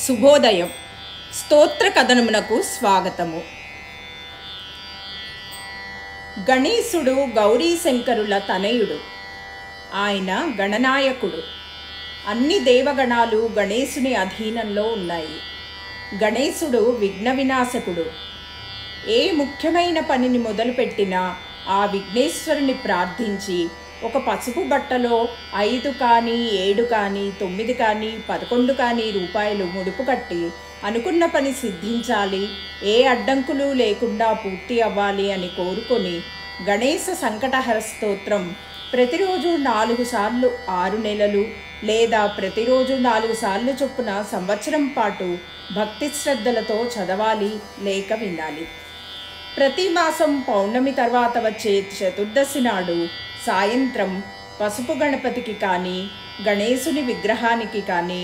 శుభోదయం. స్తోత్ర కథనమునకు స్వాగతము. గణేశుడు గౌరీశంకరుల తనయుడు. ఆయన గణనాయకుడు. అన్ని దేవగణాలు గణేశుని అధీనంలో ఉన్నాయి. గణేశుడు విఘ్న వినాశకుడు. ఏ ముఖ్యమైన పనిని మొదలుపెట్టినా ఆ విఘ్నేశ్వరుని ప్రార్థించి ఒక పసుపు బట్టలో 5 కానీ 7 కానీ 9 కానీ 11 కానీ రూపాయలు ముడుపు కట్టి అనుకున్న పని సిద్ధించాలి, ఏ అడ్డంకులు లేకుండా పూర్తి అవ్వాలి అని కోరుకొని గణేశ సంకటహర స్తోత్రం ప్రతిరోజు 4 సార్లు 6 నెలలు లేదా ప్రతిరోజు 4 సార్లు చొప్పున సంవత్సరం పాటు భక్తి శ్రద్ధలతో చదవాలి లేక వినాలి. ప్రతి మాసం పౌర్ణమి తర్వాత వచ్చే చతుర్దశి నాడు సాయంత్రం పసుపు గణపతికి కానీ, గణేశుని విగ్రహానికి కానీ,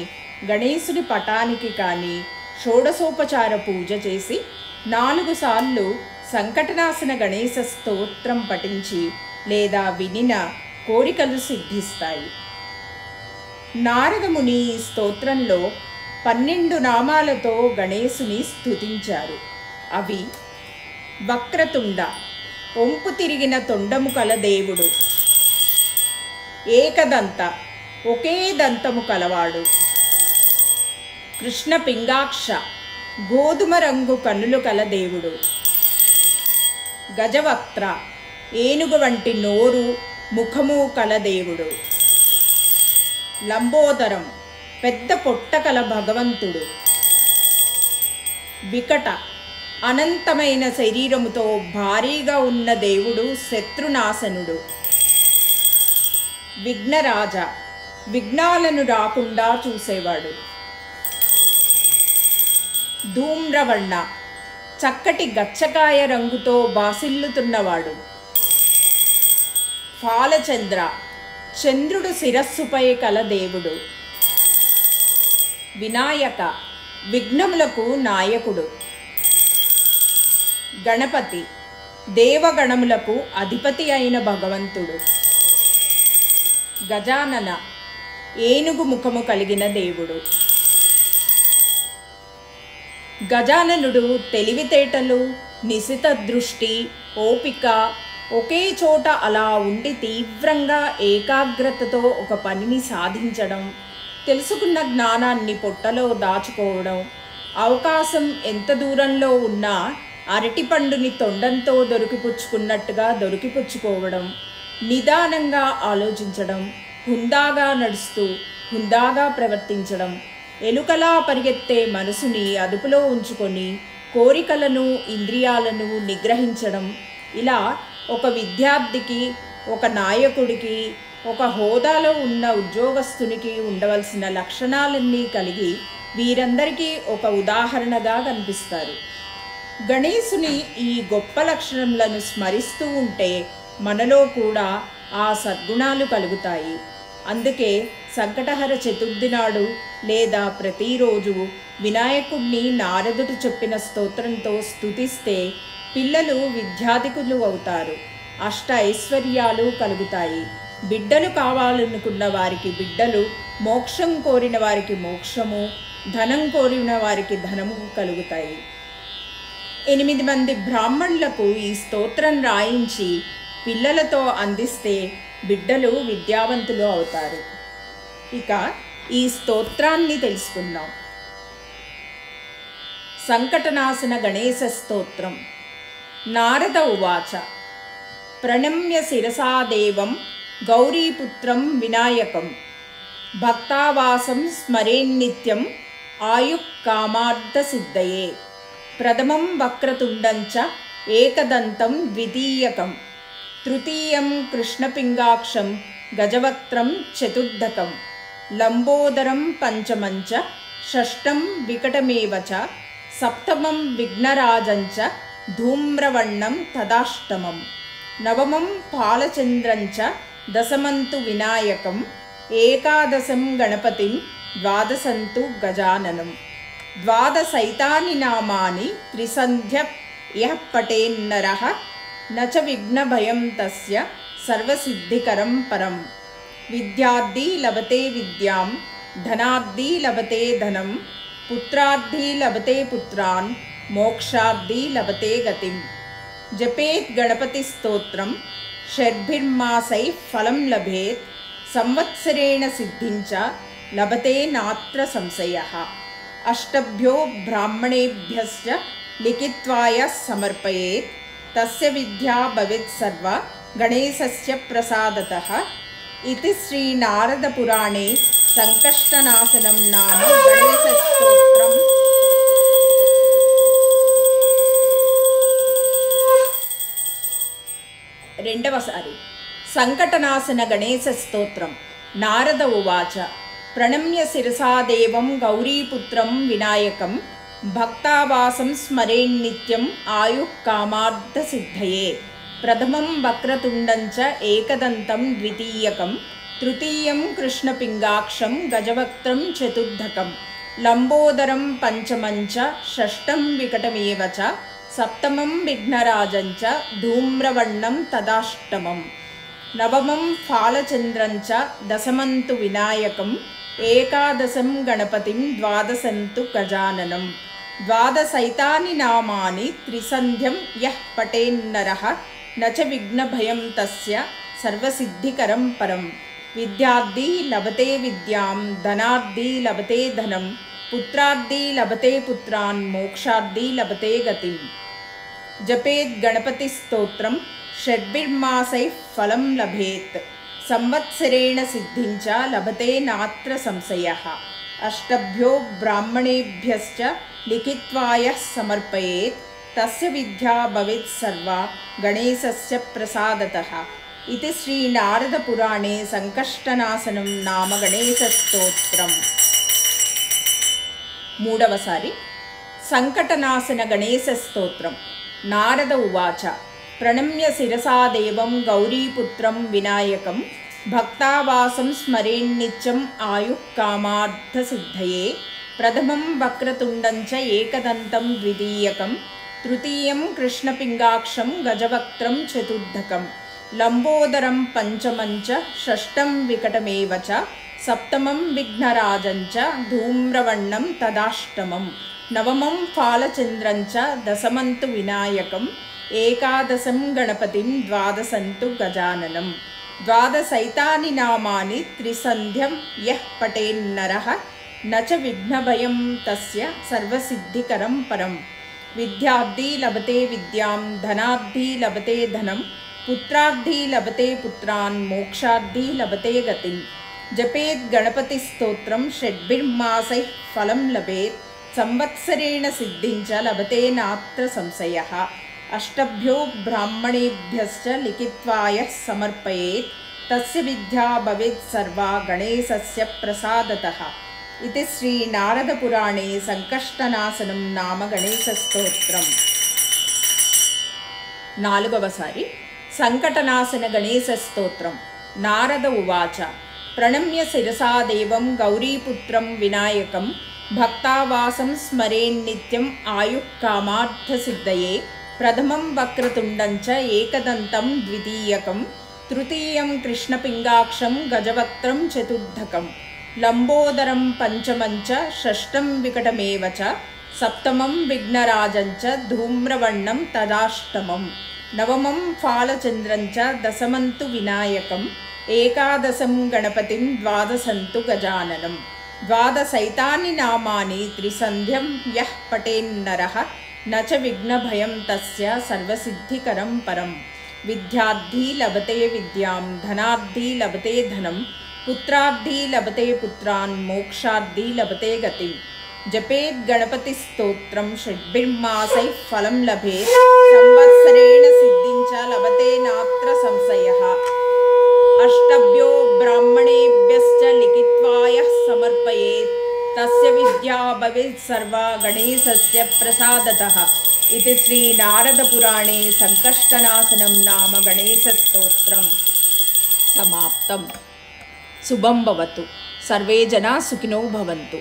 గణేశుని పటానికి కానీ షోడశోపచార పూజ చేసి 4 సార్లు సంకటనాశన గణేశ స్తోత్రం పఠించి లేదా వినిన కోరికలు సిద్ధిస్తాయి. నారదముని ఈ స్తోత్రంలో 12 నామాలతో గణేశుని స్తుతించారు. అవి: వక్రతుండ, ఒంపు తిరిగిన తొండము కల దేవుడు. ఏకదంత, ఒకే దంతము కలవాడు. కృష్ణ పింగాక్ష, గోధుమ రంగు కన్నులు కల దేవుడు. గజవక్త్ర, ఏనుగు వంటి నోరు ముఖము కల దేవుడు. లంబోదరం, పెద్ద పొట్ట కల భగవంతుడు. వికట, అనంతమైన శరీరముతో భారీగా ఉన్న దేవుడు శత్రునాశనుడు. విఘ్నరాజ, విఘ్నాలను రాకుండా చూసేవాడు. ధూమ్రవర్ణ, చక్కటి గచ్చకాయ రంగుతో బాసిల్లుతున్నవాడు. ఫాలచంద్ర, చంద్రుడు శిరస్సుపై కల దేవుడు. వినాయక, విఘ్నములకు నాయకుడు. గణపతి, దేవగణములకు అధిపతి అయిన భగవంతుడు. గజానన, ఏనుగు ముఖము కలిగిన దేవుడు. గజాననుడు తెలివితేటలు, నిశిత దృష్టి, ఓపిక, ఒకే చోట అలా ఉండి తీవ్రంగా ఏకాగ్రతతో ఒక పనిని సాధించడం, తెలుసుకున్న జ్ఞానాన్ని పొట్టలో దాచుకోవడం, అవకాశం ఎంత దూరంలో ఉన్నా అరటిపండుని తొండంతో దొరికిపుచ్చుకున్నట్టుగా దొరికిపుచ్చుకోవడం, నిదానంగా ఆలోచించడం, హుందాగా నడుస్తూ హుందాగా ప్రవర్తించడం, ఎలుకలా పరిగెత్తే మనసుని అదుపులో ఉంచుకొని కోరికలను ఇంద్రియాలను నిగ్రహించడం, ఇలా ఒక విద్యార్థికి, ఒక నాయకుడికి, ఒక హోదాలో ఉన్న ఉద్యోగస్తునికి ఉండవలసిన లక్షణాలన్నీ కలిగి వీరందరికీ ఒక ఉదాహరణగా కనిపిస్తారు. గణేశుని ఈ గొప్ప లక్షణములను స్మరిస్తూ ఉంటే మనలో కూడా ఆ సద్గుణాలు కలుగుతాయి. అందుకే సంకటహర చతుర్థి నాడు లేదా ప్రతిరోజు వినాయకుడిని నారదుడు చెప్పిన స్తోత్రంతో స్తుతిస్తే పిల్లలు విద్యాధికులు అవుతారు, అష్ట ఐశ్వర్యాలు కలుగుతాయి, బిడ్డలు కావాలనుకున్న వారికి బిడ్డలు, మోక్షం కోరిన వారికి మోక్షము, ధనం కోరిన వారికి ధనము కలుగుతాయి. 8 మంది బ్రాహ్మణులకు ఈ స్తోత్రం రాయించి పిల్లలతో అందిస్తే బిడ్డలు విద్యావంతులు అవుతారు. ఇక ఈ స్తోత్రాన్ని తెలుసుకుందాం. సంకటనాశన గణేశ స్తోత్రం. నారద ఉవాచ: ప్రణమ్య శిరసా దేవం గౌరీపుత్రం వినాయకం భక్తావాసం స్మరేన్నిత్యం ఆయుఃకామార్థ సిద్ధయే. ప్రథమం వక్రతుండంచ ఏకదంతం ద్వితీయకం, తృతీయం కృష్ణపింగాక్షం గజవక్త్రం చతుర్థకం, లంబోదరం పంచమంచ షష్టం వికటమేవచ, సప్తమం విఘ్నరాజంచ ధూమ్రవర్ణం తదాష్టమం, నవమం పాలచంద్రంచ దశమంతు వినాయకం, ఏకాదశం గణపతిం ద్వాదశంతు గజాననం. ద్వాదశైతాని నామాని త్రిసంధ్య యః పఠేన్నరః నచ విఘ్నభయం తస్య సర్వసిద్ధికరం పరం. విద్యార్థి లభతే విద్యాం, ధనార్థి లభతే ధనం, पुत्रार्थी लभते पुत्रान् मोक्षार्थी लभते गतिं। जपेत् गणपतिस्तोत्रं षड्भिर्मासैः फलं लभेत् संवत्सरेण सिद्धिं च लभते नात्र संशयः। अष्टभ्यो ब्राह्मणेभ्यश्च लिखित्वा यः समर्पयेत् तस्य विद्या भवेत् सर्वा गणेशस्य प्रसादतः। इति श्री नारद पुराणे संकष्टनाशनं नाम गणेशस्तोत्रम् రెండవసారి సంకటనాశన గణేశ స్తోత్రం. నారద ఉవాచ ప్రణమ్య శిరసా దేవం గౌరీపుత్రం వినాయకం భక్తావాసం స్మరేన్నిత్యం ఆయుః కామార్థ సిద్ధయే. ప్రథమం వక్రతుండం చ ఏకదంతం ద్వితీయకం తృతీయం కృష్ణపింగాక్షం గజవక్త్రం చతుర్థకం లంబోదరం పంచమం చ షష్టం వికటమేవ చ సప్తమం విఘ్నరాజం చ ధూమ్రవర్ణం తదాష్టమం నవమం ఫాలచంద్రం చ దశమం తు వినాయకం ఏకాదశం గణపతిం ద్వాదశంతు గజాననం. ద్వాదశైతాని నామాని త్రిసంధ్యం యః పఠేన్నరః న చ విఘ్నభయం తస్య సర్వసిద్ధికరం పరం. విద్యార్థి లభతే విద్యాం ధనార్థి లభతే ధనం పుత్రార్థి లభతే పుత్రాన్ మోక్షార్థి లభతే గతిం. జపేద్ గణపతి స్తోత్రం షడ్భిర్మాసైః ఫలం లభేత్ సంవత్సరేణ సిద్ధిం చ లభతే నాత్ర సంశయః. అష్టభ్యో బ్రాహ్మణేభ్యశ్చ లిఖిత్వా యః సమర్పయేత్ తస్య విద్యా భవేత్ సర్వా గణేశస్య ప్రసాదతః. ఇది శ్రీ నారద పురాణే సంకష్టనాశనం నామ గణేశ స్తోత్రం. మూడవసారి సంకటనాశన గణేశ స్తోత్రం. నారద ఉవాచ ప్రణమ్య శిరసా దేవం గౌరీపుత్రం వినాయకం భక్తావాసం స్మరేన్నిత్యం ఆయుః కామార్థ సిద్ధయే. ప్రథమం వక్రతుండం చ ఏకదంతం ద్వితీయకం తృతీయం కృష్ణపింగాక్షం గజవక్త్రం చతుర్థకం లంబోదరం పంచమం చ షష్టం వికటమేవ చ సప్తమం విఘ్నరాజం చ ధూమ్రవర్ణం తదాష్టమం నవమం ఫాలచంద్రం చ దశమం తు వినాయకం ఏకాదశం గణపతిం ద్వాదశంతు గజాననం. ద్వాదశైతాని నామాని త్రిసంధ్యం యః పఠేన్నరః న చ విఘ్నభయం తస్య సర్వసిద్ధికరం పరం. విద్యార్థి లభతే విద్యాం ధనార్థి లభతే ధనం పుత్రార్థి లభతే పుత్రాన్ మోక్షార్థి లభతే గతిం. జపేద్ గణపతి స్తోత్రం షడ్భిర్మాసైః ఫలం లభేత్ సంవత్సరేణ సిద్ధిం చ లభతే నాత్ర సంశయః. అష్టభ్యో బ్రాహ్మణేభ్యశ్చ లిఖిత్వా యః సమర్పయేత్ తస్య విద్యా భవేత్ సర్వా గణేశస్య ప్రసాదతః. ఇది శ్రీ నారద పురాణే సంకష్టనాశనం నామ గణేశ స్తోత్రం. నాలుగవసారి సంకటనాశన గణేశ స్తోత్రం. నారద ఉవాచ ప్రణమ్య శిరసా దేవం గౌరీపుత్రం వినాయకం భక్తావాసం స్మరేన్నిత్యం ఆయుః కామార్థ సిద్ధయే. ప్రథమం వక్రతుండం చ ఏకదంతం ద్వితీయకం తృతీయం కృష్ణపింగాక్షం గజవక్త్రం చతుర్థకం లంబోదరం పంచమం చ షష్టం వికటమేవ చ సప్తమం విఘ్నరాజం చ ధూమ్రవర్ణం తదాష్టమం నవమం ఫాలచంద్రం చ దశమం తు వినాయకం ఏకాదశం గణపతిం ద్వాదశంతు గజాననం. ద్వాదశైతాని నామాని త్రిసంధ్యం యః పఠేన్నరః న చ విఘ్నభయం తస్య సర్వసిద్ధికరం పరం. విద్యార్థి లభతే విద్యాం ధనార్థి లభతే ధనం పుత్రార్థి లభతే పుత్రాన్ మోక్షార్థి లభతే గతిం. జపేద్ గణపతి స్తోత్రం షడ్భిర్మాసైః ఫలం లభేత్ సంవత్సరేణ సిద్ధిం చ లభతే నాత్ర సంశయః. అష్టభ్యో బ్రాహ్మణేభ్యశ్చ లిఖిత్వా యః సమర్పయేత్ తస్య విద్యా భవేత్ సర్వా గణేశస్య ప్రసాదతః. ఇది శ్రీ నారద పురాణే సంకష్టనాశనం నామ గణేశ స్తోత్రం సమాప్తం. శుభం భవతు. సర్వే జనా సుఖినో భవంతు.